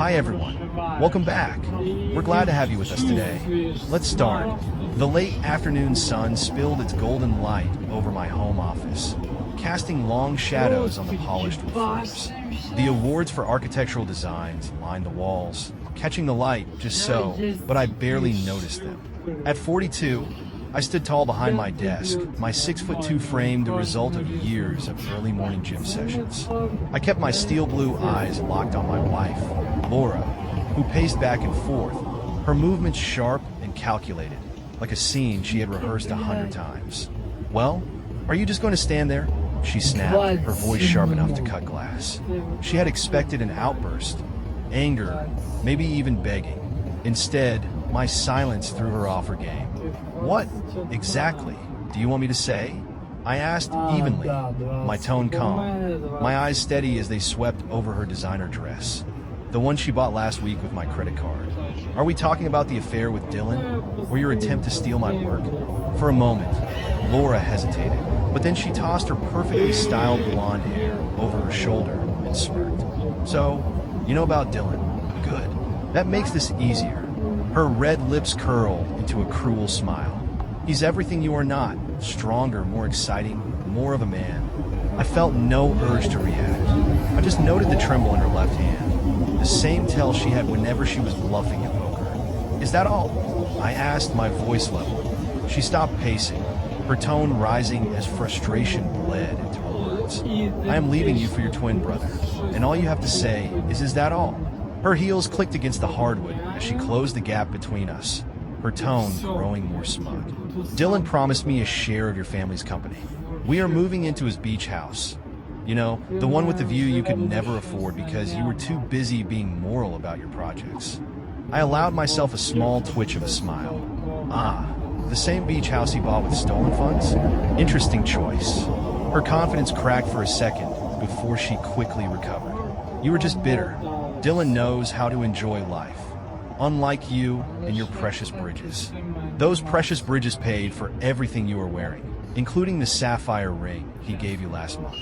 Hi everyone, welcome back. We're glad to have you with us today. Let's start. The late afternoon sun spilled its golden light over my home office, casting long shadows on the polished wood floors. The awards for architectural designs lined the walls, catching the light just so, but I barely noticed them. At 42, I stood tall behind my desk, my 6'2" frame the result of years of early morning gym sessions. I kept my steel blue eyes locked on my wife, Laura, who paced back and forth, her movements sharp and calculated, like a scene she had rehearsed 100 times. "Well, are you just going to stand there?" she snapped, her voice sharp enough to cut glass. She had expected an outburst, anger, maybe even begging. Instead, my silence threw her off her game. "What, exactly, do you want me to say?" I asked evenly, my tone calm, my eyes steady as they swept over her designer dress, the one she bought last week with my credit card. "Are we talking about the affair with Dylan, or your attempt to steal my work?" For a moment, Laura hesitated, but then she tossed her perfectly styled blonde hair over her shoulder and smirked. "So, you know about Dylan? Good. That makes this easier." Her red lips curled into a cruel smile. "He's everything you are not. Stronger, more exciting, more of a man." I felt no urge to react. I just noted the tremble in her left hand, the same tell she had whenever she was bluffing at poker. "Is that all?" I asked, my voice level. She stopped pacing, her tone rising as frustration bled into her words. "I am leaving you for your twin brother, and all you have to say is that all?" Her heels clicked against the hardwood as she closed the gap between us, her tone growing more smug. "Dylan promised me a share of your family's company. We are moving into his beach house. You know, the one with the view you could never afford because you were too busy being moral about your projects." I allowed myself a small twitch of a smile. "Ah, the same beach house he bought with stolen funds? Interesting choice." Her confidence cracked for a second before she quickly recovered. "You were just bitter. Dylan knows how to enjoy life. Unlike you and your precious bridges. Those precious bridges paid for everything you are wearing, including the sapphire ring he gave you last month.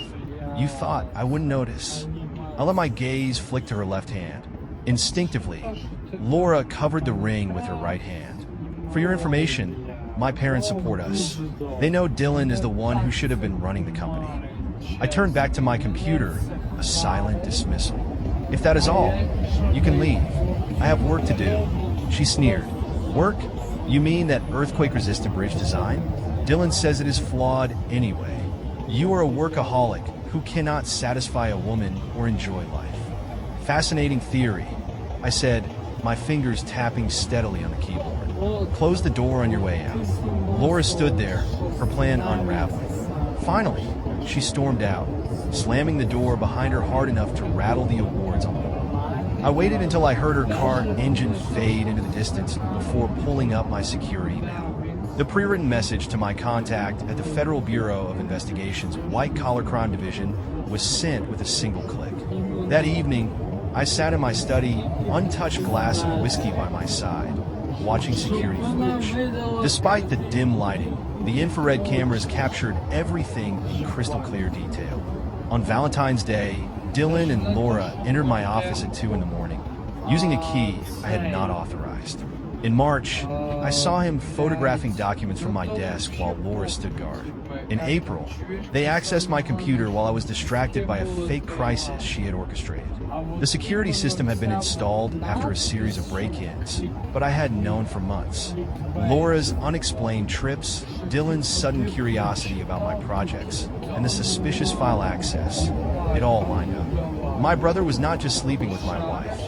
You thought I wouldn't notice." I let my gaze flick to her left hand. Instinctively, Laura covered the ring with her right hand. "For your information, my parents support us. They know Dylan is the one who should have been running the company." I turned back to my computer, a silent dismissal. "If that is all, you can leave. I have work to do." She sneered. "Work? You mean that earthquake-resistant bridge design? Dylan says it is flawed anyway. You are a workaholic who cannot satisfy a woman or enjoy life." "Fascinating theory," I said, my fingers tapping steadily on the keyboard. "Close the door on your way out." Laura stood there, her plan unraveling. Finally, she stormed out, slamming the door behind her hard enough to rattle the awards on the wall. I waited until I heard her car engine fade into the distance before pulling up my secure email. The pre-written message to my contact at the Federal Bureau of Investigation's white-collar crime division was sent with a single click. That evening, I sat in my study, untouched glass of whiskey by my side, watching security footage. Despite the dim lighting, the infrared cameras captured everything in crystal clear detail. On Valentine's Day, Dylan and Laura entered my office at 2 in the morning, using a key I had not authorized. In March, I saw him photographing documents from my desk while Laura stood guard. In April, they accessed my computer while I was distracted by a fake crisis she had orchestrated. The security system had been installed after a series of break-ins, but I hadn't known for months. Laura's unexplained trips, Dylan's sudden curiosity about my projects, and the suspicious file access, it all lined up. My brother was not just sleeping with my wife.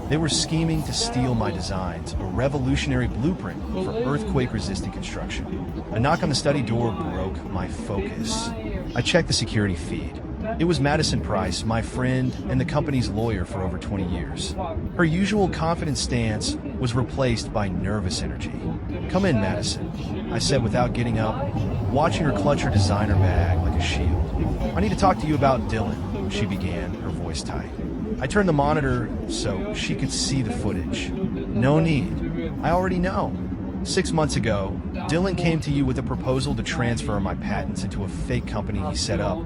They were scheming to steal my designs, a revolutionary blueprint for earthquake-resistant construction. A knock on the study door broke my focus. I checked the security feed. It was Madison Price, my friend and the company's lawyer for over 20 years. Her usual confident stance was replaced by nervous energy. "Come in, Madison," I said without getting up, watching her clutch her designer bag like a shield. "I need to talk to you about Dylan," she began, her voice tight. I turned the monitor so she could see the footage. "No need. I already know. 6 months ago, Dylan came to you with a proposal to transfer my patents into a fake company he set up,"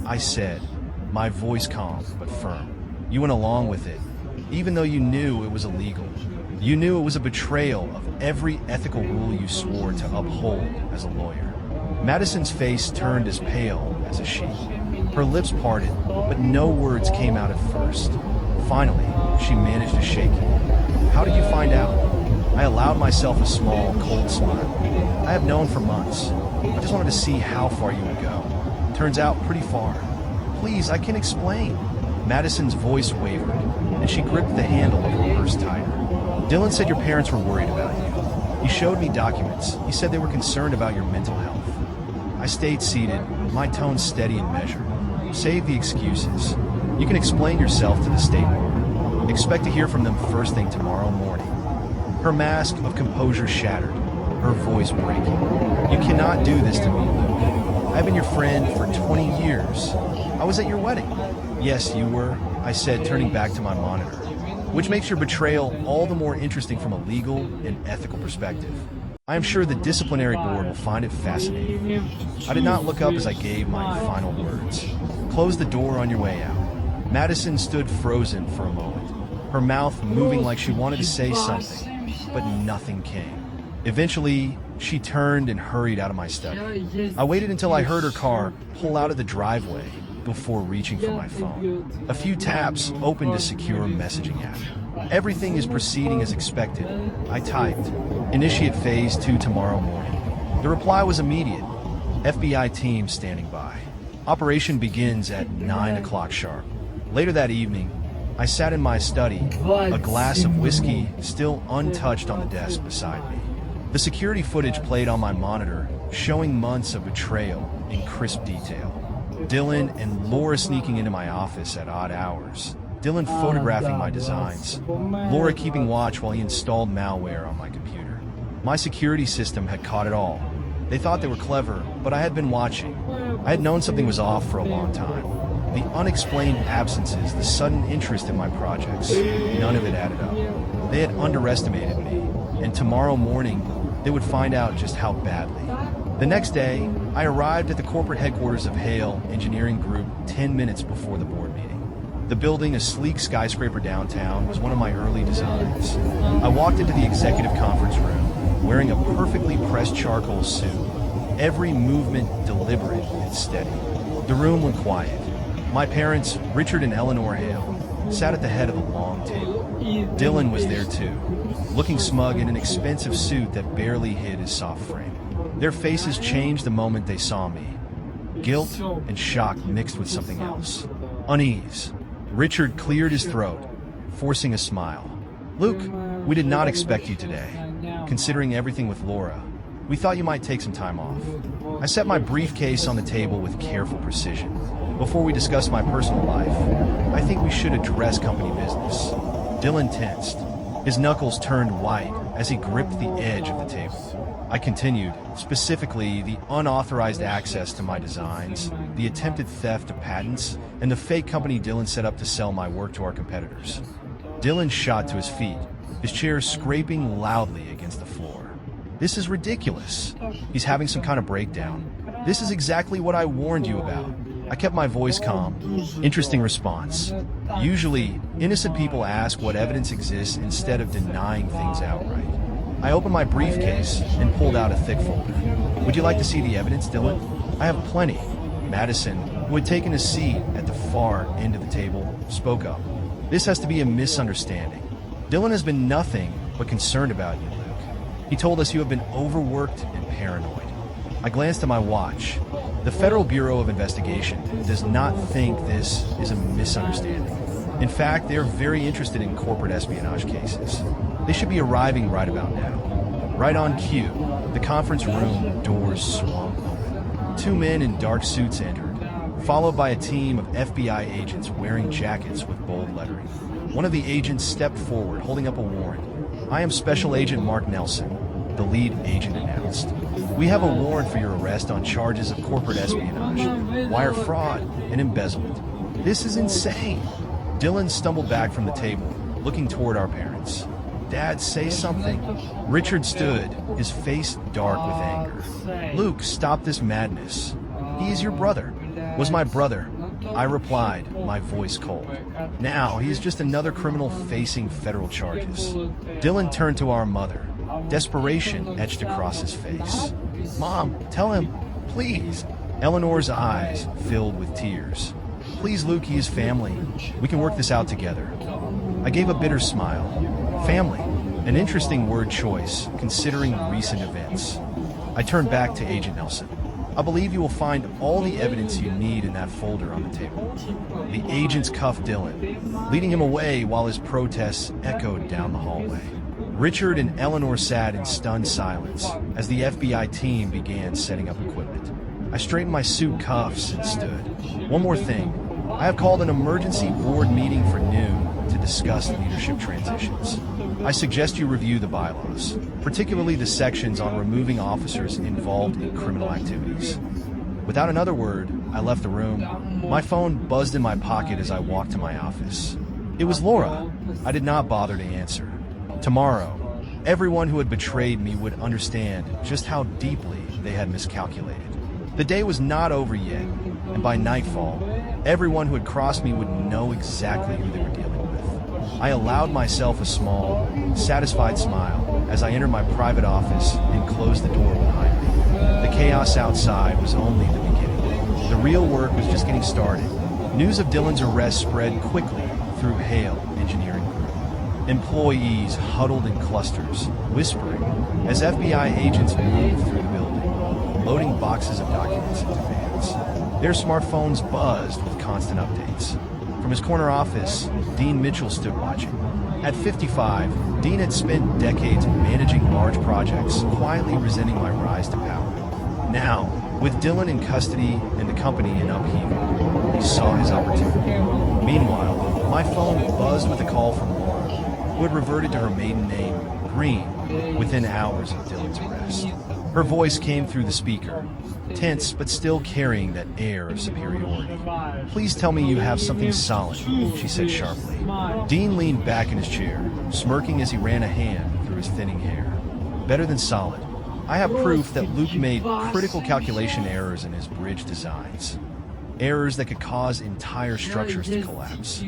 I said, my voice calm but firm. "You went along with it. even though you knew it was illegal. You knew it was a betrayal of every ethical rule you swore to uphold as a lawyer. Madison's face turned as pale as a sheet. Her lips parted, but no words came out at first. Finally, she managed to shake it. How did you find out? I allowed myself a small, cold smile. I have known for months. I just wanted to see how far you would go. Turns out pretty far. Please, I can explain. Madison's voice wavered, and she gripped the handle of her purse tighter. Dylan said your parents were worried about you. He showed me documents. He said they were concerned about your mental health. I stayed seated, my tone steady and measured. Save the excuses. You can explain yourself to the state board. Expect to hear from them first thing tomorrow morning. Her mask of composure shattered, her voice breaking. You cannot do this to me, Luke. I've been your friend for 20 years. I was at your wedding. Yes, you were, I said, turning back to my monitor, which makes your betrayal all the more interesting from a legal and ethical perspective. I am sure the disciplinary board will find it fascinating. I did not look up as I gave my final words. Close the door on your way out. Madison stood frozen for a moment, her mouth moving like she wanted to say something, but nothing came. Eventually, she turned and hurried out of my study. I waited until I heard her car pull out of the driveway before reaching for my phone. A few taps opened a secure messaging app. Everything is proceeding as expected. I typed, initiate phase 2 tomorrow morning. The reply was immediate. FBI team standing by. Operation begins at 9 o'clock sharp. Later that evening, I sat in my study, a glass of whiskey still untouched on the desk beside me. The security footage played on my monitor, showing months of betrayal in crisp detail. Dylan and Laura sneaking into my office at odd hours. Dylan photographing my designs. Laura keeping watch while he installed malware on my computer. My security system had caught it all. They thought they were clever, but I had been watching. I had known something was off for a long time. The unexplained absences, the sudden interest in my projects, none of it added up. They had underestimated me, and tomorrow morning, they would find out just how badly. The next day, I arrived at the corporate headquarters of Hale Engineering Group 10 minutes before the board meeting. The building, a sleek skyscraper downtown, was one of my early designs. I walked into the executive conference room, wearing a perfectly pressed charcoal suit, every movement deliberate and steady. The room went quiet. My parents, Richard and Eleanor Hale, sat at the head of a long table. Dylan was there too, looking smug in an expensive suit that barely hid his soft frame. Their faces changed the moment they saw me. Guilt and shock mixed with something else. Unease. Richard cleared his throat, forcing a smile. Luke, we did not expect you today. Considering everything with Laura, we thought you might take some time off. I set my briefcase on the table with careful precision. Before we discuss my personal life, I think we should address company business. Dylan tensed. His knuckles turned white as he gripped the edge of the table. I continued, specifically the unauthorized access to my designs, the attempted theft of patents, and the fake company Dylan set up to sell my work to our competitors. Dylan shot to his feet, his chair scraping loudly against the floor. This is ridiculous. He's having some kind of breakdown. This is exactly what I warned you about. I kept my voice calm. Interesting response. Usually, innocent people ask what evidence exists instead of denying things outright. I opened my briefcase and pulled out a thick folder. Would you like to see the evidence, Dylan? I have plenty. Madison, who had taken a seat at the far end of the table, spoke up. This has to be a misunderstanding. Dylan has been nothing but concerned about you, Luke. He told us you have been overworked and paranoid. I glanced at my watch. The Federal Bureau of Investigation does not think this is a misunderstanding. In fact, they are very interested in corporate espionage cases. They should be arriving right about now. Right on cue, the conference room doors swung open. Two men in dark suits entered, followed by a team of FBI agents wearing jackets with bold lettering. One of the agents stepped forward, holding up a warrant. I am Special Agent Mark Nelson, the lead agent announced. We have a warrant for your arrest on charges of corporate espionage, wire fraud, and embezzlement. This is insane. Dylan stumbled back from the table, looking toward our parents. Dad, say something. Richard stood, his face dark with anger. Luke, stop this madness. He is your brother. Was my brother. I replied, my voice cold. Now, he is just another criminal facing federal charges. Dylan turned to our mother. Desperation etched across his face. Mom, tell him, please. Eleanor's eyes filled with tears. Please, Luke, he is family. We can work this out together. I gave a bitter smile. Family, an interesting word choice, considering recent events. I turned back to Agent Nelson. I believe you will find all the evidence you need in that folder on the table. The agents cuffed Dylan, leading him away while his protests echoed down the hallway. Richard and Eleanor sat in stunned silence as the FBI team began setting up equipment. I straightened my suit cuffs and stood. One more thing. I have called an emergency board meeting for noon to discuss leadership transitions. I suggest you review the bylaws, particularly the sections on removing officers involved in criminal activities. Without another word, I left the room. My phone buzzed in my pocket as I walked to my office. It was Laura. I did not bother to answer. Tomorrow, everyone who had betrayed me would understand just how deeply they had miscalculated. The day was not over yet, and by nightfall, everyone who had crossed me would know exactly who they were dealing with. I allowed myself a small, satisfied smile as I entered my private office and closed the door behind me. The chaos outside was only the beginning. The real work was just getting started. News of Dylan's arrest spread quickly through Hale Engineering Group. Employees huddled in clusters, whispering, as FBI agents moved through the building, loading boxes of documents into vans. Their smartphones buzzed with constant updates. From his corner office, Dean Mitchell stood watching. At 55, Dean had spent decades managing large projects, quietly resenting my rise to power. Now, with Dylan in custody and the company in upheaval, he saw his opportunity. Meanwhile, my phone buzzed with a call from Laura, who had reverted to her maiden name, Green, within hours of Dylan's arrest. Her voice came through the speaker, tense but still carrying that air of superiority. Please tell me you have something solid, she said sharply. Dean leaned back in his chair, smirking as he ran a hand through his thinning hair. Better than solid. I have proof that Luke made critical calculation errors in his bridge designs. Errors that could cause entire structures to collapse.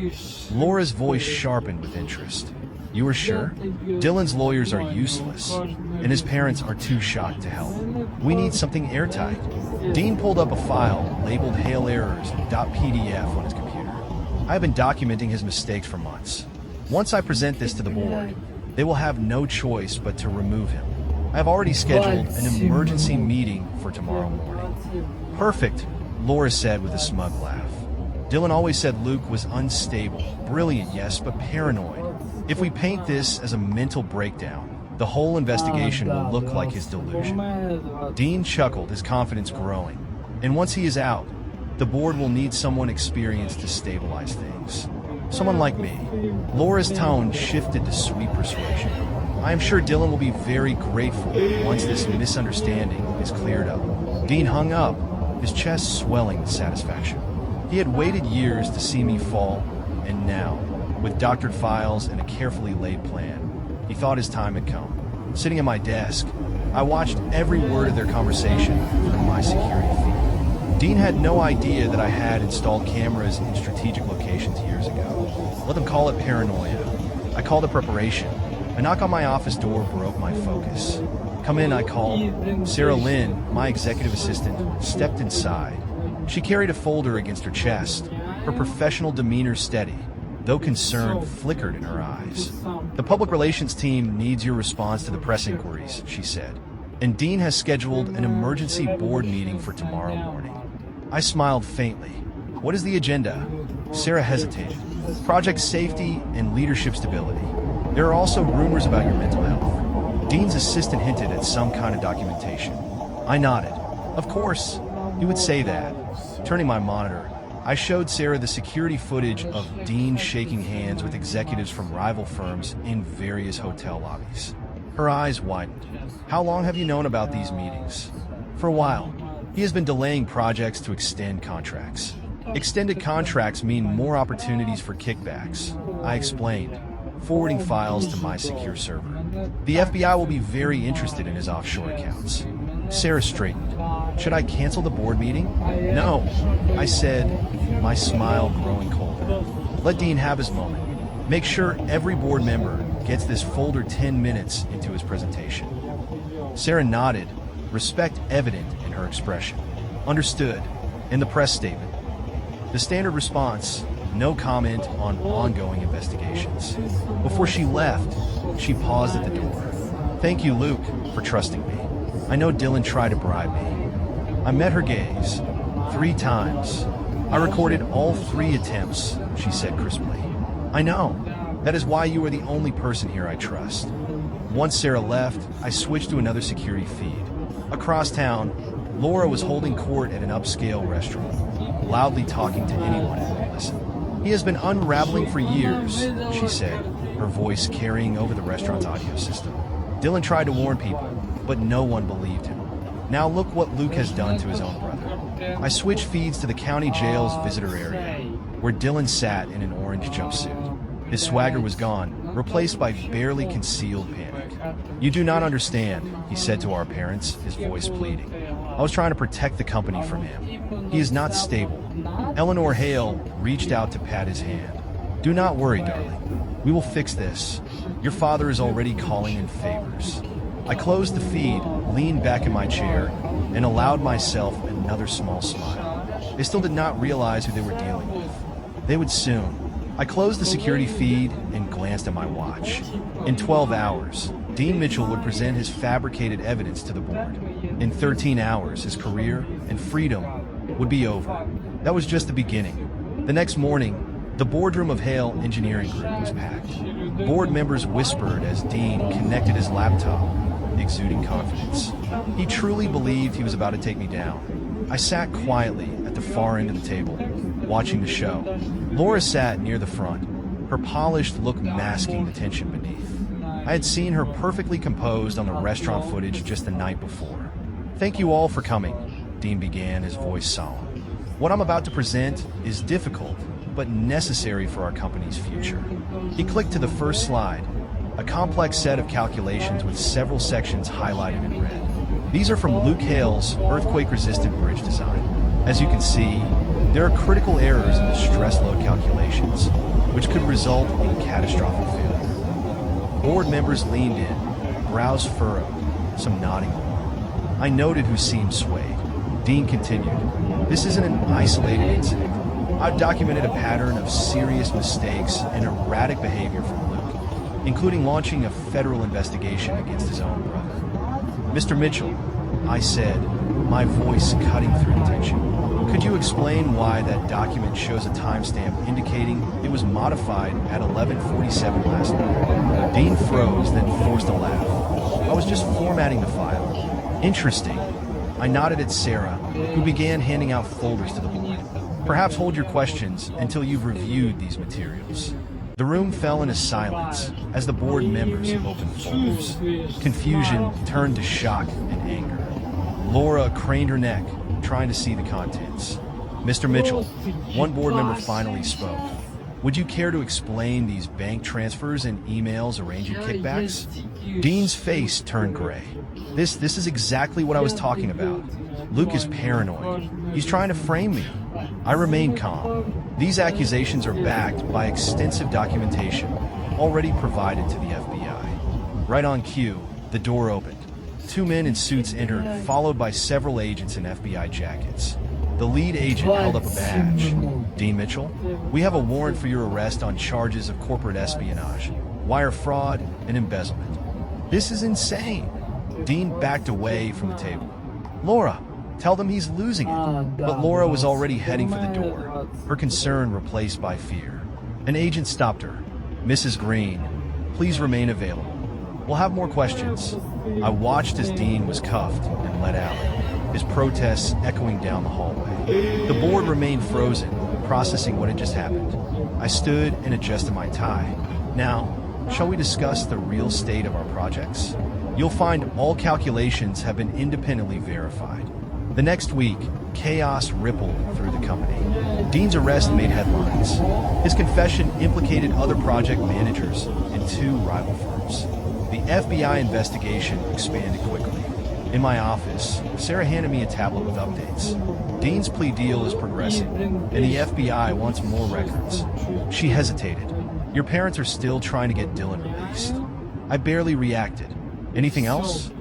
Laura's voice sharpened with interest. You are sure? Dylan's lawyers are useless, and his parents are too shocked to help. We need something airtight. Dean pulled up a file labeled Hale Errors.pdf on his computer. I have been documenting his mistakes for months. Once I present this to the board, they will have no choice but to remove him. I have already scheduled an emergency meeting for tomorrow morning. Perfect, Laura said with a smug laugh. Dylan always said Luke was unstable, brilliant, yes, but paranoid. If we paint this as a mental breakdown, the whole investigation will look like his delusion. Dean chuckled, his confidence growing. And once he is out, the board will need someone experienced to stabilize things. Someone like me. Laura's tone shifted to sweet persuasion. I am sure Dylan will be very grateful once this misunderstanding is cleared up. Dean hung up, his chest swelling with satisfaction. He had waited years to see me fall, and now, with doctored files and a carefully laid plan, he thought his time had come. Sitting at my desk, I watched every word of their conversation from my security feed. Dean had no idea that I had installed cameras in strategic locations years ago. Let them call it paranoia. I called it preparation. A knock on my office door broke my focus. Come in, I called. Sarah Lynn, my executive assistant, stepped inside. She carried a folder against her chest, her professional demeanor steady, though concern flickered in her eyes. The public relations team needs your response to the press inquiries, she said, and Dean has scheduled an emergency board meeting for tomorrow morning. I smiled faintly. What is the agenda? Sarah hesitated. Project safety and leadership stability. There are also rumors about your mental health. Dean's assistant hinted at some kind of documentation. I nodded. Of course, he would say that. Turning my monitor, I showed Sarah the security footage of Dean shaking hands with executives from rival firms in various hotel lobbies. Her eyes widened. How long have you known about these meetings? For a while. He has been delaying projects to extend contracts. Extended contracts mean more opportunities for kickbacks, I explained, forwarding files to my secure server. The FBI will be very interested in his offshore accounts. Sarah straightened. Should I cancel the board meeting? No, I said, my smile growing colder. Let Dean have his moment. Make sure every board member gets this folder 10 minutes into his presentation. Sarah nodded, respect evident in her expression. Understood. In the press statement. The standard response, no comment on ongoing investigations. Before she left, she paused at the door. Thank you, Luke, for trusting me. I know Dylan tried to bribe me. I met her gaze 3 times. I recorded all 3 attempts, she said crisply. I know. That is why you are the only person here I trust. Once Sarah left, I switched to another security feed. Across town, Laura was holding court at an upscale restaurant, loudly talking to anyone who would listen. He has been unraveling for years, she said, her voice carrying over the restaurant's audio system. Dylan tried to warn people, but no one believed him. Now look what Luke has done to his own brother. I switched feeds to the county jail's visitor area, where Dylan sat in an orange jumpsuit. His swagger was gone, replaced by barely concealed panic. You do not understand, he said to our parents, his voice pleading. I was trying to protect the company from him. He is not stable. Eleanor Hale reached out to pat his hand. Do not worry, darling. We will fix this. Your father is already calling in favors. I closed the feed, leaned back in my chair, and allowed myself another small smile. They still did not realize who they were dealing with. They would soon. I closed the security feed and glanced at my watch. In 12 hours, Dean Mitchell would present his fabricated evidence to the board. In 13 hours, his career and freedom would be over. That was just the beginning. The next morning, the boardroom of Hale Engineering Group was packed. Board members whispered as Dean connected his laptop, exuding confidence. He truly believed he was about to take me down. I sat quietly at the far end of the table, watching the show. Laura sat near the front, her polished look masking the tension beneath. I had seen her perfectly composed on the restaurant footage just the night before. Thank you all for coming, Dean began, his voice solemn. What I'm about to present is difficult, but necessary for our company's future. He clicked to the first slide, a complex set of calculations with several sections highlighted in red. These are from Luke Hale's earthquake-resistant bridge design. As you can see, there are critical errors in the stress load calculations, which could result in catastrophic failure. Board members leaned in, brows furrowed, some nodding along. I noted who seemed swayed. Dean continued, this isn't an isolated incident. I've documented a pattern of serious mistakes and erratic behavior from Luke, including launching a federal investigation against his own brother. Mr. Mitchell, I said, my voice cutting through the tension. Could you explain why that document shows a timestamp indicating it was modified at 11:47 last night? Dean froze, then forced a laugh. I was just formatting the file. Interesting. I nodded at Sarah, who began handing out folders to the board. Perhaps hold your questions until you've reviewed these materials. The room fell into silence as the board members opened folders. Confusion turned to shock and anger. Laura craned her neck, trying to see the contents. Mr. Mitchell, one board member finally spoke. Would you care to explain these bank transfers and emails arranging kickbacks? Dean's face turned gray. This is exactly what I was talking about. Luke is paranoid. He's trying to frame me. I remain calm. These accusations are backed by extensive documentation already provided to the FBI. Right on cue, the door opened. 2 men in suits entered, followed by several agents in FBI jackets. The lead agent held up a badge. Dean Mitchell, we have a warrant for your arrest on charges of corporate espionage, wire fraud, and embezzlement. This is insane. Dean backed away from the table. Laura, tell them he's losing it. But Laura was already heading for the door, her concern replaced by fear. An agent stopped her. Mrs. Green, please remain available. We'll have more questions. I watched as Dean was cuffed and let out, his protests echoing down the hallway. The board remained frozen, processing what had just happened. I stood and adjusted my tie. Now, shall we discuss the real state of our projects? You'll find all calculations have been independently verified. The next week, chaos rippled through the company. Dean's arrest made headlines. His confession implicated other project managers in 2 rival firms. The FBI investigation expanded quickly. In my office, Sarah handed me a tablet with updates. Dean's plea deal is progressing, and the FBI wants more records. She hesitated. Your parents are still trying to get Dylan released. I barely reacted. Anything else?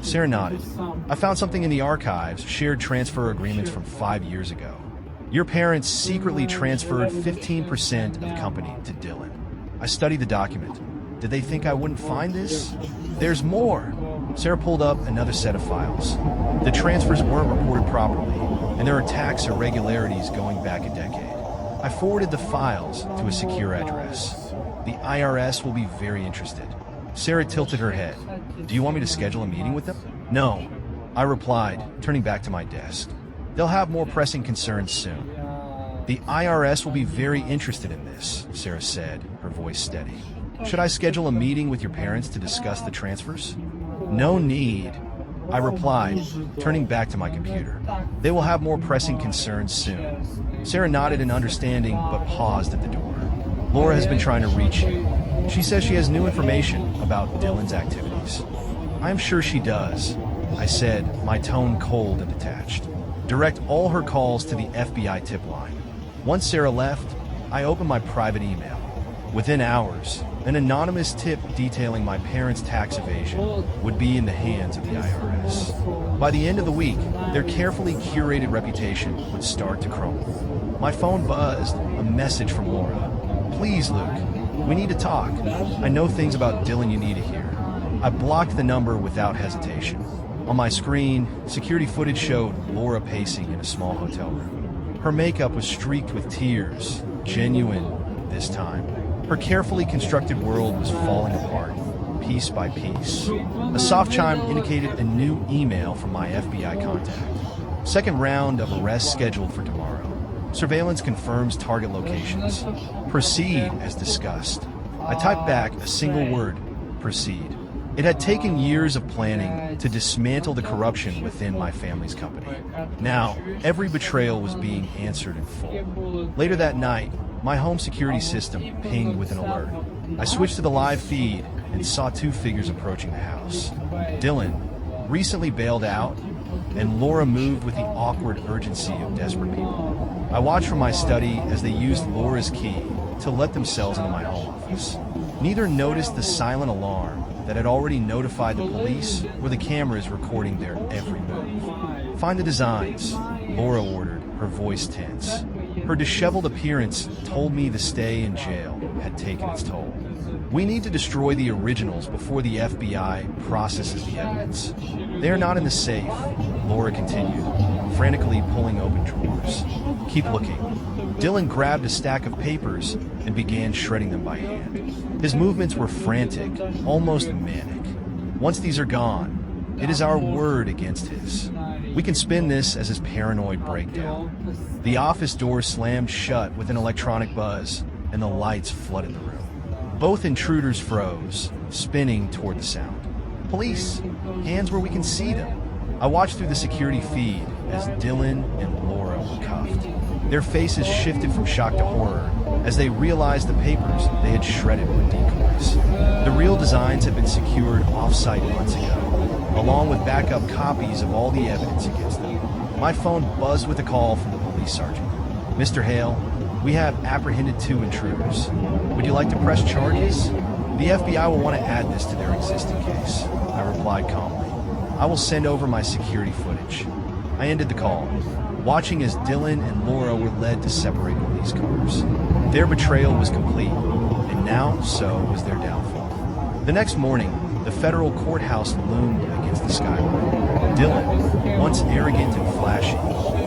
Sarah nodded. I found something in the archives, shared transfer agreements from 5 years ago. Your parents secretly transferred 15% of company to Dylan. I studied the document. Did they think I wouldn't find this? There's more. Sarah pulled up another set of files. The transfers weren't reported properly, and there are tax irregularities going back a decade. I forwarded the files to a secure address. The IRS will be very interested. Sarah tilted her head. Do you want me to schedule a meeting with them? No, I replied, turning back to my desk. They'll have more pressing concerns soon. The IRS will be very interested in this, Sarah said, her voice steady. Should I schedule a meeting with your parents to discuss the transfers? No need, I replied, turning back to my computer. They will have more pressing concerns soon. Sarah nodded in understanding, but paused at the door. Laura has been trying to reach you. She says she has new information about Dylan's activities. I am sure she does, I said, my tone cold and detached. Direct all her calls to the FBI tip line. Once Sarah left, I opened my private email. Within hours, an anonymous tip detailing my parents' tax evasion would be in the hands of the IRS. By the end of the week, their carefully curated reputation would start to crumble. My phone buzzed, a message from Laura. Please, Luke, we need to talk. I know things about Dylan you need to hear. I blocked the number without hesitation. On my screen, security footage showed Laura pacing in a small hotel room. Her makeup was streaked with tears, genuine this time. Her carefully constructed world was falling apart, piece by piece. A soft chime indicated a new email from my FBI contact. Second round of arrests scheduled for tomorrow. Surveillance confirms target locations. Proceed as discussed. I typed back a single word, proceed. It had taken years of planning to dismantle the corruption within my family's company. Now, every betrayal was being answered in full. Later that night, my home security system pinged with an alert. I switched to the live feed and saw 2 figures approaching the house. Dylan, recently bailed out, and Laura moved with the awkward urgency of desperate people. I watched from my study as they used Laura's key to let themselves into my home office. Neither noticed the silent alarm that had already notified the police or the cameras recording their every move. Find the designs, Laura ordered, her voice tense. Her disheveled appearance told me the stay in jail had taken its toll. We need to destroy the originals before the FBI processes the evidence. They are not in the safe, Laura continued, frantically pulling open drawers. Keep looking. Dylan grabbed a stack of papers and began shredding them by hand. His movements were frantic, almost manic. Once these are gone, it is our word against his. We can spin this as his paranoid breakdown. The office door slammed shut with an electronic buzz, and the lights flooded the room. Both intruders froze, spinning toward the sound. Police! Hands where we can see them. I watched through the security feed as Dylan and Laura were cuffed. Their faces shifted from shock to horror as they realized the papers they had shredded were decoys. The real designs had been secured off-site months ago, along with backup copies of all the evidence against them. My phone buzzed with a call from the police sergeant. Mr. Hale, we have apprehended 2 intruders. Would you like to press charges? The FBI will want to add this to their existing case, I replied calmly. I will send over my security footage. I ended the call, watching as Dylan and Laura were led to separate police cars. Their betrayal was complete, and now so was their downfall. The next morning, the federal courthouse loomed against the skyline. Dylan, once arrogant and flashy,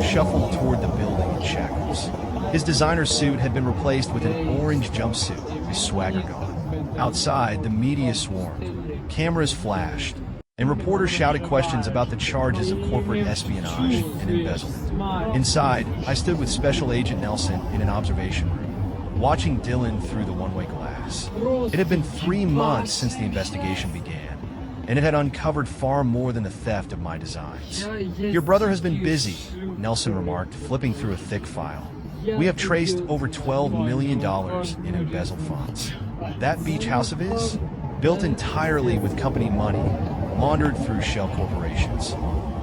shuffled toward the building in shackles. His designer suit had been replaced with an orange jumpsuit, his swagger gone. Outside, the media swarmed. Cameras flashed, and reporters shouted questions about the charges of corporate espionage and embezzlement. Inside, I stood with Special Agent Nelson in an observation room, watching Dylan through the one-way glass. It had been 3 months since the investigation began, and it had uncovered far more than the theft of my designs. Your brother has been busy, Nelson remarked, flipping through a thick file. We have traced over $12 million in embezzled funds. That beach house of his, built entirely with company money, laundered through shell corporations.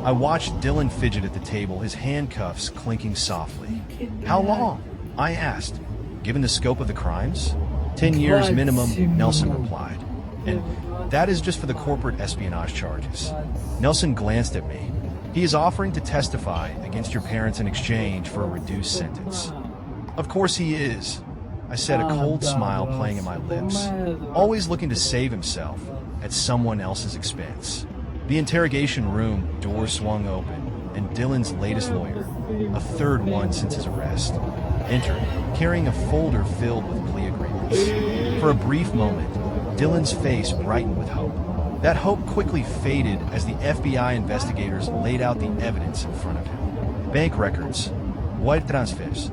I watched Dylan fidget at the table, his handcuffs clinking softly. How long? I asked. Given the scope of the crimes? 10 years minimum, Nelson replied. And that is just for the corporate espionage charges. Nelson glanced at me. He is offering to testify against your parents in exchange for a reduced sentence. Of course he is, I said, a cold smile playing at my lips, always looking to save himself at someone else's expense. The interrogation room door swung open, and Dylan's latest lawyer, a third one since his arrest, entered, carrying a folder filled with plea agreements. For a brief moment, Dylan's face brightened with hope. That hope quickly faded as the FBI investigators laid out the evidence in front of him. Bank records, wire transfers,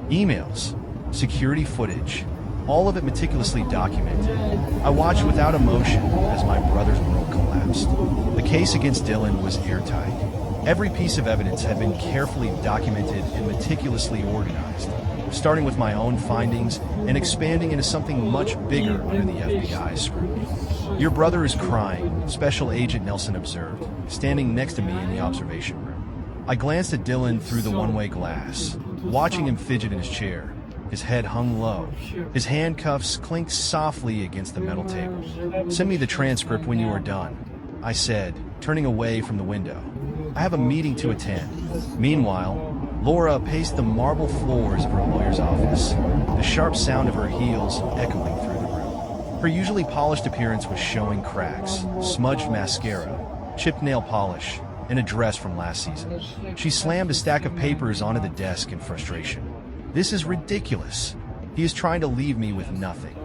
emails, security footage, all of it meticulously documented. I watched without emotion as my brother's world collapsed. The case against Dylan was airtight. Every piece of evidence had been carefully documented and meticulously organized, starting with my own findings and expanding into something much bigger under the FBI's scrutiny. Your brother is crying, Special Agent Nelson observed, standing next to me in the observation room. I glanced at Dylan through the one-way glass, watching him fidget in his chair. His head hung low. His handcuffs clinked softly against the metal table. Send me the transcript when you are done, I said, turning away from the window. I have a meeting to attend. Meanwhile, Laura paced the marble floors of her lawyer's office, the sharp sound of her heels echoing through the room. Her usually polished appearance was showing cracks, smudged mascara, chipped nail polish, and a dress from last season. She slammed a stack of papers onto the desk in frustration. This is ridiculous. He is trying to leave me with nothing.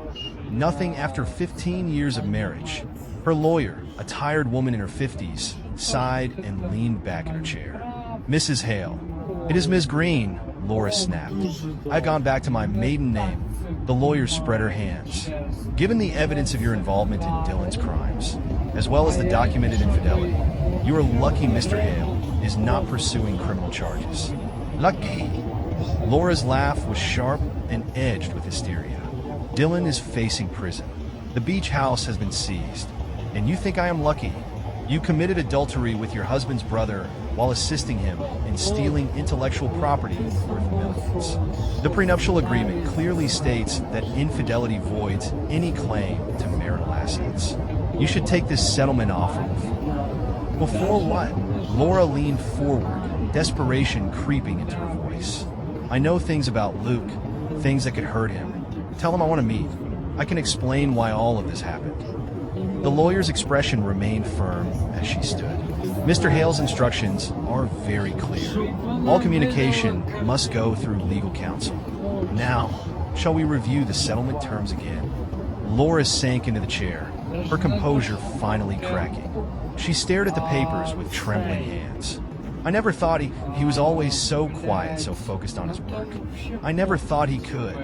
Nothing after 15 years of marriage. Her lawyer, a tired woman in her 50s, sighed and leaned back in her chair. Mrs. Hale. It is Ms. Green, Laura snapped. I've gone back to my maiden name. The lawyer spread her hands. Given the evidence of your involvement in Dylan's crimes, as well as the documented infidelity, you are lucky Mr. Hale is not pursuing criminal charges. Lucky. Laura's laugh was sharp and edged with hysteria. Dylan is facing prison. The beach house has been seized. And you think I am lucky? You committed adultery with your husband's brother while assisting him in stealing intellectual property worth millions. The prenuptial agreement clearly states that infidelity voids any claim to marital assets. You should take this settlement offer before. Before what? Laura leaned forward, desperation creeping into her voice. I know things about Luke, things that could hurt him. Tell him I want to meet. I can explain why all of this happened. The lawyer's expression remained firm as she stood. Mr. Hale's instructions are very clear. All communication must go through legal counsel. Now, shall we review the settlement terms again? Laura sank into the chair, her composure finally cracking. She stared at the papers with trembling hands. I never thought he was always so quiet, so focused on his work. I never thought he could.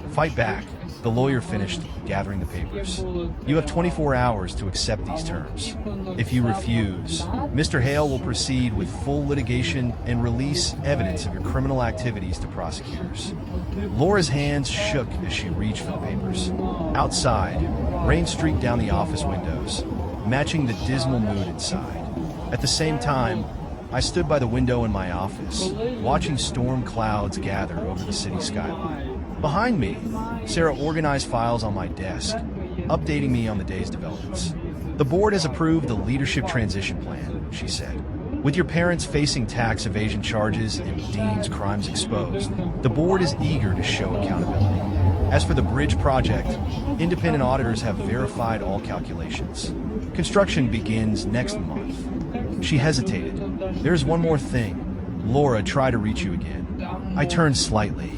Fight back, the lawyer finished, gathering the papers. You have 24 hours to accept these terms. If you refuse, Mr. Hale will proceed with full litigation and release evidence of your criminal activities to prosecutors. Laura's hands shook as she reached for the papers. Outside, rain streaked down the office windows, matching the dismal mood inside. At the same time, I stood by the window in my office, watching storm clouds gather over the city skyline. Behind me, Sarah organized files on my desk, updating me on the day's developments. The board has approved the leadership transition plan, she said. With your parents facing tax evasion charges and Dean's crimes exposed, the board is eager to show accountability. As for the bridge project, independent auditors have verified all calculations. Construction begins next month. She hesitated. There's one more thing. Laura, try to reach you again. I turned slightly.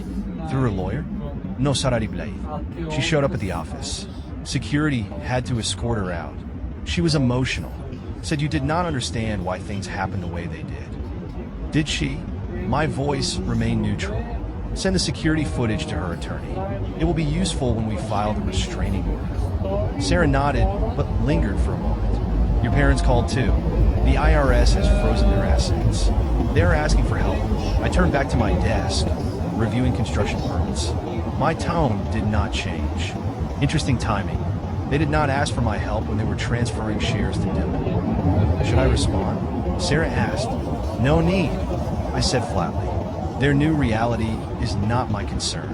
Through her lawyer? No sarari blade. She showed up at the office. Security had to escort her out. She was emotional. Said you did not understand why things happened the way they did. Did she? My voice remained neutral. Send the security footage to her attorney. It will be useful when we file the restraining order. Sarah nodded, but lingered for a moment. Your parents called too. The IRS has frozen their assets. They're asking for help. I turned back to my desk, reviewing construction permits. My tone did not change. Interesting timing. They did not ask for my help when they were transferring shares to Dylan. Should I respond? Sarah asked. No need, I said flatly. Their new reality is not my concern.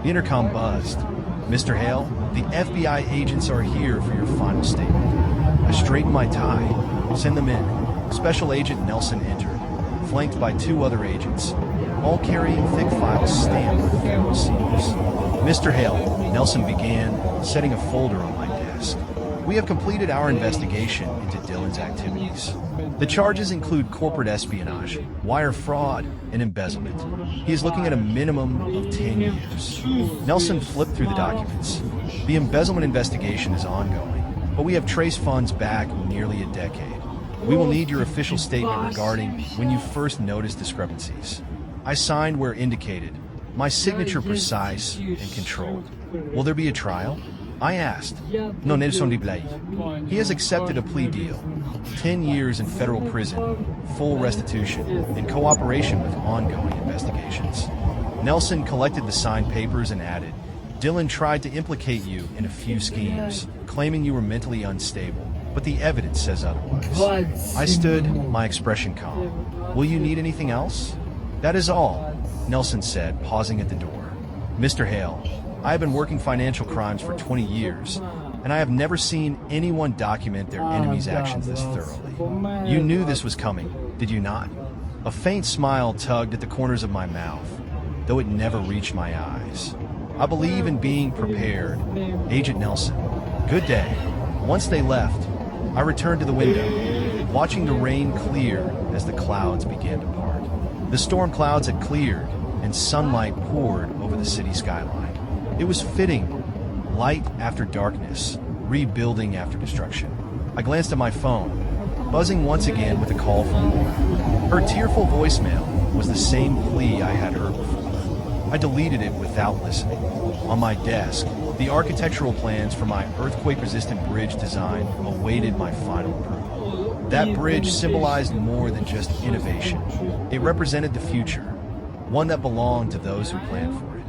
The intercom buzzed. Mr. Hale, the FBI agents are here for your final statement. I straightened my tie. Send them in. Special Agent Nelson entered, flanked by 2 other agents, all carrying thick files stamped with federal seals. Mr. Hale, Nelson began, setting a folder on my desk. We have completed our investigation into Dylan's activities. The charges include corporate espionage, wire fraud, and embezzlement. He is looking at a minimum of 10 years. Nelson flipped through the documents. The embezzlement investigation is ongoing, but we have traced funds back nearly a decade. We will need your official statement regarding when you first noticed discrepancies. I signed where indicated, my signature precise and controlled. Will there be a trial? I asked. No, Nelson replied. He has accepted a plea deal. 10 years in federal prison, full restitution, and cooperation with ongoing investigations. Nelson collected the signed papers and added, Dylan tried to implicate you in a few schemes, claiming you were mentally unstable, but the evidence says otherwise. I stood, my expression calm. Will you need anything else? That is all, Nelson said, pausing at the door. Mr. Hale, I have been working financial crimes for 20 years, and I have never seen anyone document their enemies' actions this thoroughly. You knew this was coming, did you not? A faint smile tugged at the corners of my mouth, though it never reached my eyes. I believe in being prepared, Agent Nelson. Good day. Once they left, I returned to the window, watching the rain clear as the clouds began to part. The storm clouds had cleared, and sunlight poured over the city skyline. It was fitting. Light after darkness, rebuilding after destruction. I glanced at my phone, buzzing once again with a call from Laura. Her tearful voicemail was the same plea I had heard before. I deleted it without listening. On my desk, the architectural plans for my earthquake-resistant bridge design awaited my final approval. That bridge symbolized more than just innovation. It represented the future, one that belonged to those who planned for it.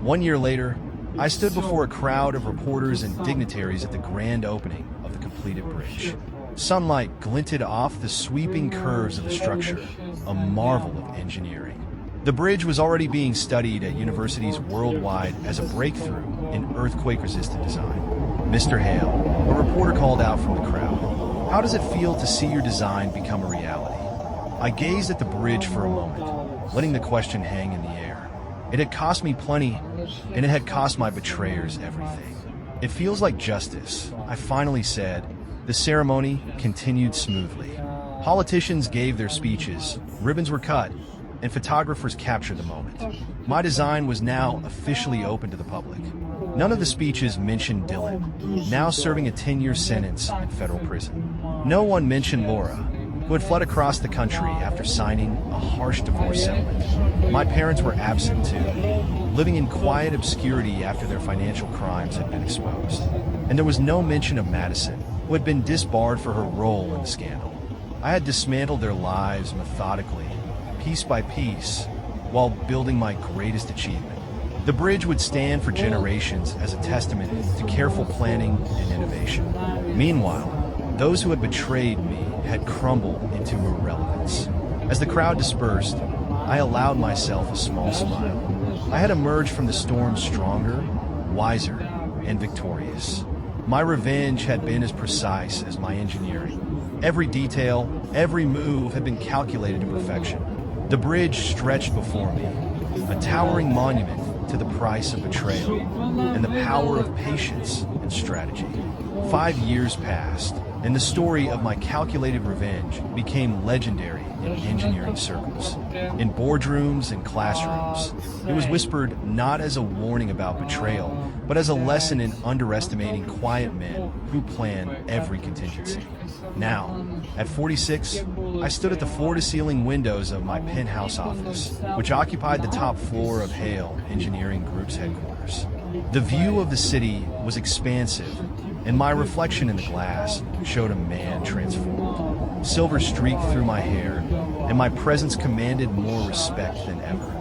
1 year later, I stood before a crowd of reporters and dignitaries at the grand opening of the completed bridge. Sunlight glinted off the sweeping curves of the structure, a marvel of engineering. The bridge was already being studied at universities worldwide as a breakthrough in earthquake-resistant design. Mr. Hale, a reporter called out from the crowd. How does it feel to see your design become a reality? I gazed at the bridge for a moment, letting the question hang in the air. It had cost me plenty, and it had cost my betrayers everything. It feels like justice, I finally said. The ceremony continued smoothly. Politicians gave their speeches, ribbons were cut, and photographers captured the moment. My design was now officially open to the public. None of the speeches mentioned Dylan, now serving a 10-year sentence in federal prison. No one mentioned Laura, who had fled across the country after signing a harsh divorce settlement. My parents were absent too, living in quiet obscurity after their financial crimes had been exposed. And there was no mention of Madison, who had been disbarred for her role in the scandal. I had dismantled their lives methodically, piece by piece, while building my greatest achievement. The bridge would stand for generations as a testament to careful planning and innovation. Meanwhile, those who had betrayed me had crumbled into irrelevance. As the crowd dispersed, I allowed myself a small smile. I had emerged from the storm stronger, wiser, and victorious. My revenge had been as precise as my engineering. Every detail, every move had been calculated to perfection. The bridge stretched before me, a towering monument to the price of betrayal and the power of patience and strategy. 5 years passed, and the story of my calculated revenge became legendary in engineering circles. In boardrooms and classrooms, it was whispered not as a warning about betrayal, but as a lesson in underestimating quiet men who plan every contingency. Now, at 46, I stood at the floor-to-ceiling windows of my penthouse office, which occupied the top floor of Hale Engineering Group's headquarters. The view of the city was expansive, and my reflection in the glass showed a man transformed. Silver streaked through my hair, and my presence commanded more respect than ever.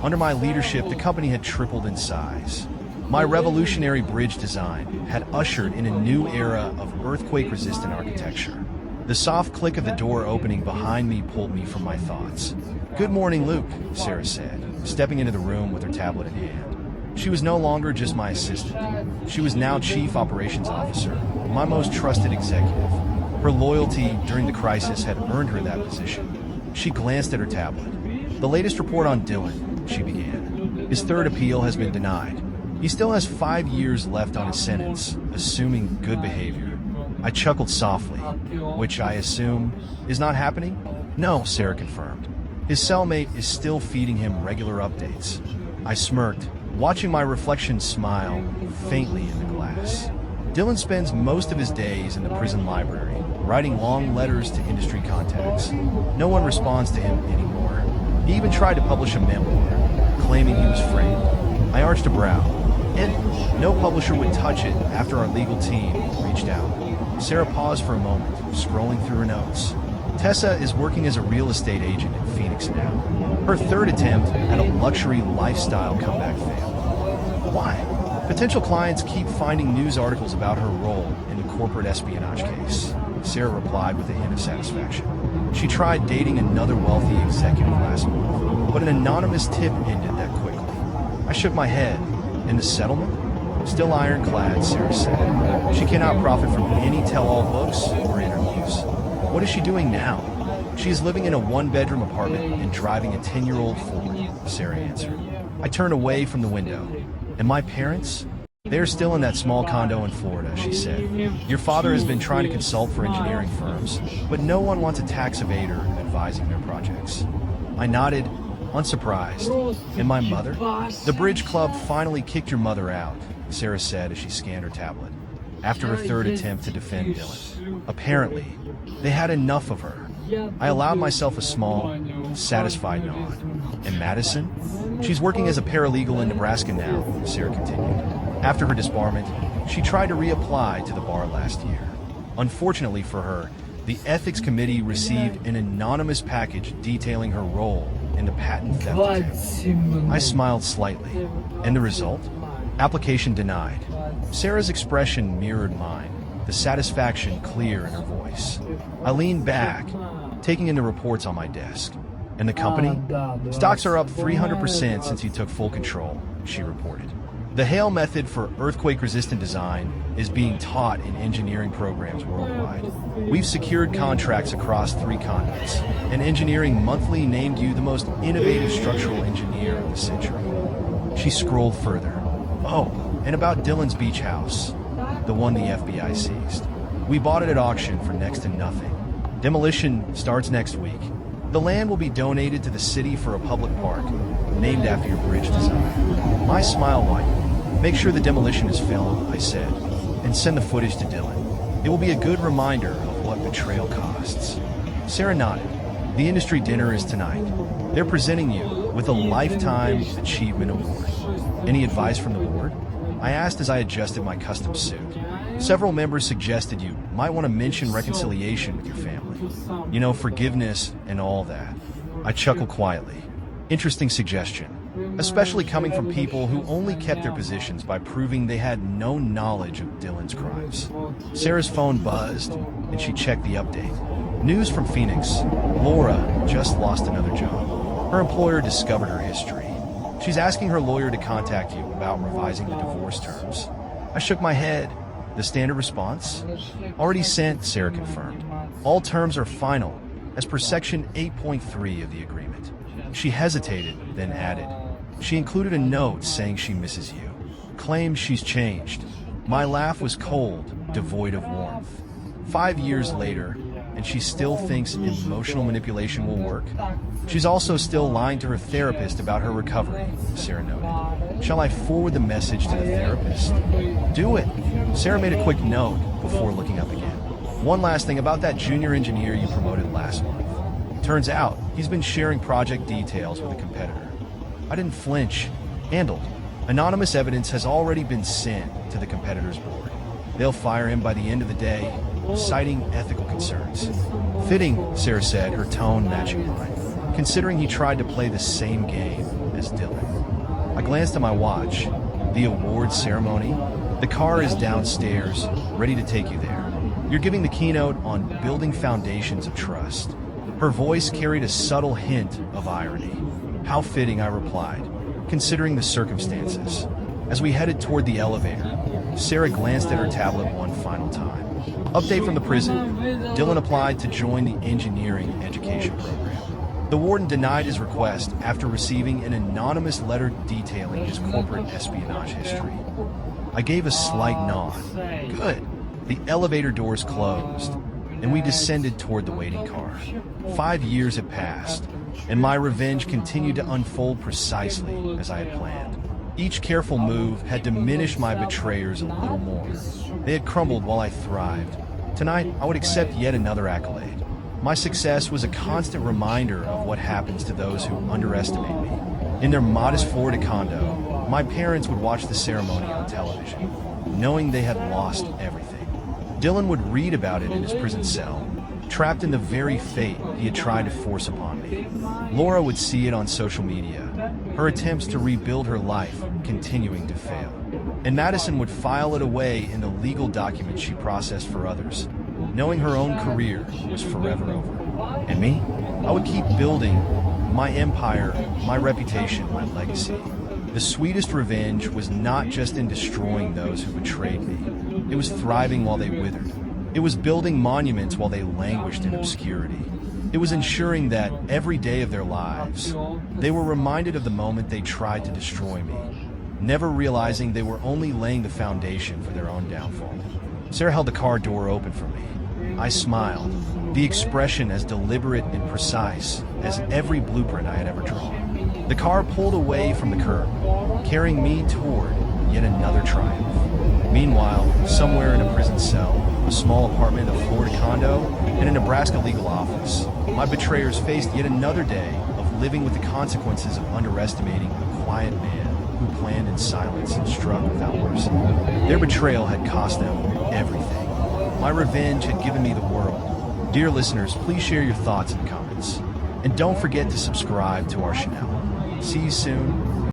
Under my leadership, the company had tripled in size. My revolutionary bridge design had ushered in a new era of earthquake-resistant architecture. The soft click of the door opening behind me pulled me from my thoughts. "Good morning, Luke," Sarah said, stepping into the room with her tablet in hand. She was no longer just my assistant. She was now Chief Operations Officer, my most trusted executive. Her loyalty during the crisis had earned her that position. She glanced at her tablet. "The latest report on Dylan," she began. "His third appeal has been denied. He still has 5 years left on his sentence, assuming good behavior." I chuckled softly, which I assume is not happening? "No," Sarah confirmed. "His cellmate is still feeding him regular updates." I smirked, watching my reflection smile faintly in the glass. Dylan spends most of his days in the prison library, writing long letters to industry contacts. No one responds to him anymore. He even tried to publish a memoir, claiming he was framed. I arched a brow, and no publisher would touch it after our legal team reached out. Sarah paused for a moment, scrolling through her notes. "Tessa is working as a real estate agent in Phoenix now. Her third attempt at a luxury lifestyle comeback failed." "Why?" "Potential clients keep finding news articles about her role in the corporate espionage case," Sarah replied with a hint of satisfaction. "She tried dating another wealthy executive last month, but an anonymous tip ended that quickly." I shook my head. "In the settlement?" "Still ironclad," Sarah said. "She cannot profit from any tell-all books or interviews." "What is she doing now?" "She is living in a one-bedroom apartment and driving a 10-year-old Ford," Sarah answered. I turned away from the window. "And my parents? They're still in that small condo in Florida," she said. "Your father has been trying to consult for engineering firms, but no one wants a tax evader advising their projects." I nodded, unsurprised. "And my mother?" "The bridge club finally kicked your mother out," Sarah said as she scanned her tablet, "after her third attempt to defend Dylan. Apparently, they had enough of her." I allowed myself a small, satisfied nod. "And Madison?" "She's working as a paralegal in Nebraska now," Sarah continued. "After her disbarment, she tried to reapply to the bar last year. Unfortunately for her, the ethics committee received an anonymous package detailing her role in the patent theft attempt." I smiled slightly. "And the result?" "Application denied." Sarah's expression mirrored mine, the satisfaction clear in her voice. I leaned back, taking in the reports on my desk. "And the company?" "Stocks are up 300% since you took full control," she reported. "The Hale method for earthquake-resistant design is being taught in engineering programs worldwide. We've secured contracts across 3 continents, and Engineering Monthly named you the most innovative structural engineer of the century." She scrolled further. "Oh, and about Dylan's beach house, the one the FBI seized. We bought it at auction for next to nothing. Demolition starts next week. The land will be donated to the city for a public park, named after your bridge design." My smile widened. "Make sure the demolition is filmed," I said, "and send the footage to Dylan. It will be a good reminder of what betrayal costs." Sarah nodded. "The industry dinner is tonight. They're presenting you with a Lifetime Achievement Award." "Any advice from the board?" I asked as I adjusted my custom suit. "Several members suggested you might want to mention reconciliation with your family. You know, forgiveness and all that." I chuckled quietly. Interesting suggestion, especially coming from people who only kept their positions by proving they had no knowledge of Dylan's crimes. Sarah's phone buzzed, and she checked the update. "News from Phoenix. Laura just lost another job. Her employer discovered her history. She's asking her lawyer to contact you about revising the divorce terms." I shook my head. "The standard response?" "Already sent," Sarah confirmed. "All terms are final, as per Section 8.3 of the agreement." She hesitated, then added, "She included a note saying she misses you. Claims she's changed." My laugh was cold, devoid of warmth. 5 years later, and she still thinks emotional manipulation will work? "She's also still lying to her therapist about her recovery," Sarah noted. "Shall I forward the message to the therapist?" "Do it." Sarah made a quick note before looking up again. "One last thing about that junior engineer you promoted last month. Turns out he's been sharing project details with a competitor." I didn't flinch. "Handled. Anonymous evidence has already been sent to the competitor's board. They'll fire him by the end of the day, citing ethical concerns." "Fitting," Sarah said, her tone matching mine, "considering he tried to play the same game as Dylan." I glanced at my watch. The awards ceremony? The car is downstairs, ready to take you there. You're giving the keynote on building foundations of trust. Her voice carried a subtle hint of irony. How fitting, I replied, considering the circumstances. As we headed toward the elevator, Sarah glanced at her tablet one final time. Update from the prison. Dylan applied to join the engineering education program. The warden denied his request after receiving an anonymous letter detailing his corporate espionage history. I gave a slight nod. Good. The elevator doors closed, and we descended toward the waiting car. 5 years had passed, and my revenge continued to unfold precisely as I had planned. Each careful move had diminished my betrayers a little more. They had crumbled while I thrived. Tonight, I would accept yet another accolade. My success was a constant reminder of what happens to those who underestimate me. In their modest Florida condo, my parents would watch the ceremony on television, knowing they had lost everything. Dylan would read about it in his prison cell, trapped in the very fate he had tried to force upon me. Laura would see it on social media, her attempts to rebuild her life continuing to fail. And Madison would file it away in the legal documents she processed for others, knowing her own career was forever over. And me? I would keep building my empire, my reputation, my legacy. The sweetest revenge was not just in destroying those who betrayed me. It was thriving while they withered. It was building monuments while they languished in obscurity. It was ensuring that every day of their lives, they were reminded of the moment they tried to destroy me, never realizing they were only laying the foundation for their own downfall. Sarah held the car door open for me. I smiled, the expression as deliberate and precise as every blueprint I had ever drawn. The car pulled away from the curb, carrying me toward yet another triumph. Meanwhile, somewhere in a prison cell, a small apartment, a Florida condo, and a Nebraska legal office, my betrayers faced yet another day of living with the consequences of underestimating a quiet man who planned in silence and struck without mercy. Their betrayal had cost them everything. My revenge had given me the world. Dear listeners, please share your thoughts in the comments. And don't forget to subscribe to our channel. See you soon.